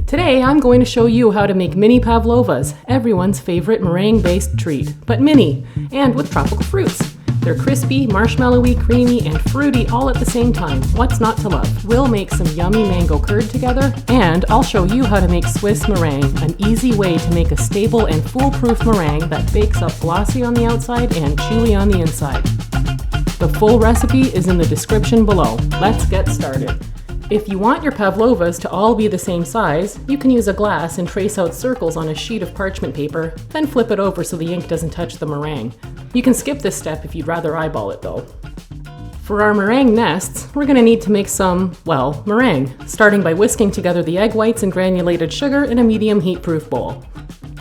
Today I'm going to show you how to make mini pavlovas, everyone's favorite meringue-based treat, but mini, and with tropical fruits. They're crispy, marshmallowy, creamy, and fruity all at the same time. What's not to love? We'll make some yummy mango curd together, and I'll show you how to make Swiss meringue, an easy way to make a stable and foolproof meringue that bakes up glossy on the outside and chewy on the inside. The full recipe is in the description below. Let's get started. If you want your pavlovas to all be the same size, you can use a glass and trace out circles on a sheet of parchment paper, then flip it over so the ink doesn't touch the meringue. You can skip this step if you'd rather eyeball it though. For our meringue nests, we're going to need to make some, well, meringue, starting by whisking together the egg whites and granulated sugar in a medium heat-proof bowl.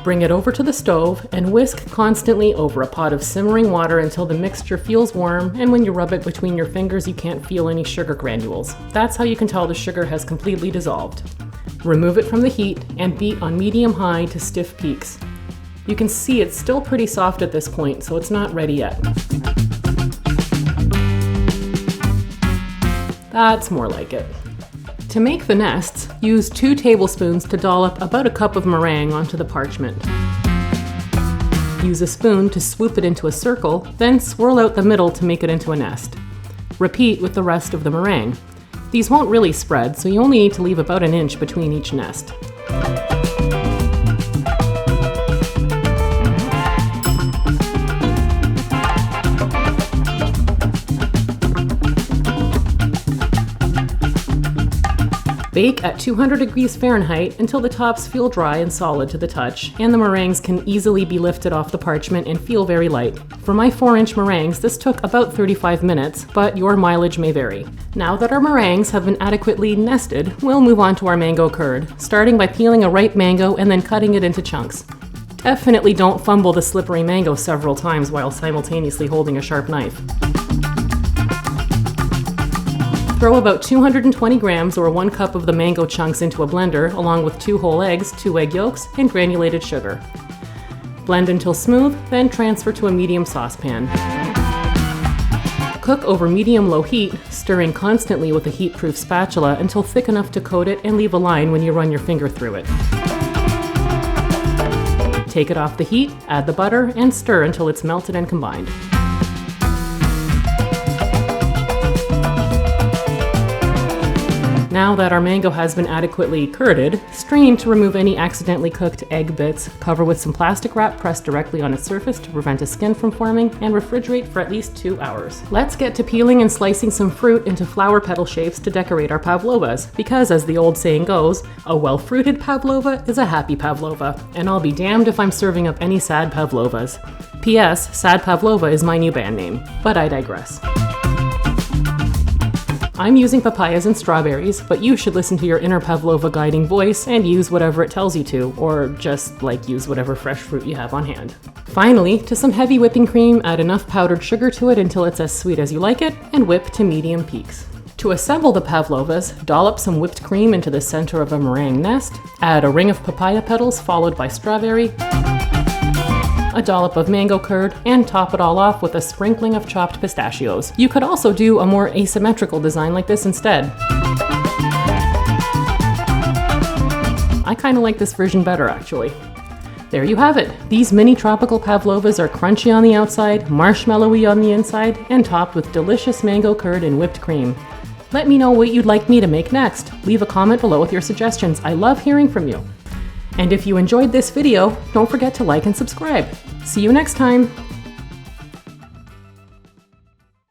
Bring it over to the stove and whisk constantly over a pot of simmering water until the mixture feels warm, and when you rub it between your fingers you can't feel any sugar granules. That's how you can tell the sugar has completely dissolved. Remove it from the heat and beat on medium-high to stiff peaks. You can see it's still pretty soft at this point, so it's not ready yet. That's more like it. To make the nests, use 2 tablespoons to dollop about a cup of meringue onto the parchment. Use a spoon to swoop it into a circle, then swirl out the middle to make it into a nest. Repeat with the rest of the meringue. These won't really spread, so you only need to leave about an inch between each nest. Bake at 200 degrees Fahrenheit until the tops feel dry and solid to the touch, and the meringues can easily be lifted off the parchment and feel very light. For my 4-inch meringues, this took about 35 minutes, but your mileage may vary. Now that our meringues have been adequately nested, we'll move on to our mango curd, starting by peeling a ripe mango and then cutting it into chunks. Definitely don't fumble the slippery mango several times while simultaneously holding a sharp knife. Throw about 220 grams or 1 cup of the mango chunks into a blender, along with 2 whole eggs, 2 egg yolks, and granulated sugar. Blend until smooth, then transfer to a medium saucepan. Cook over medium-low heat, stirring constantly with a heat-proof spatula until thick enough to coat it and leave a line when you run your finger through it. Take it off the heat, add the butter, and stir until it's melted and combined. Now that our mango has been adequately curded, strain to remove any accidentally cooked egg bits, cover with some plastic wrap pressed directly on its surface to prevent a skin from forming, and refrigerate for at least 2 hours. Let's get to peeling and slicing some fruit into flower petal shapes to decorate our pavlovas, because as the old saying goes, a well-fruited pavlova is a happy pavlova, and I'll be damned if I'm serving up any sad pavlovas. P.S. Sad Pavlova is my new band name, but I digress. I'm using papayas and strawberries, but you should listen to your inner pavlova guiding voice and use whatever it tells you to, or just use whatever fresh fruit you have on hand. Finally, to some heavy whipping cream, add enough powdered sugar to it until it's as sweet as you like it, and whip to medium peaks. To assemble the pavlovas, dollop some whipped cream into the center of a meringue nest, add a ring of papaya petals followed by strawberry, a dollop of mango curd, and top it all off with a sprinkling of chopped pistachios. You could also do a more asymmetrical design like this instead. I kinda like this version better actually. There you have it. These mini tropical pavlovas are crunchy on the outside, marshmallowy on the inside, and topped with delicious mango curd and whipped cream. Let me know what you'd like me to make next. Leave a comment below with your suggestions. I love hearing from you. And if you enjoyed this video, don't forget to like and subscribe. See you next time!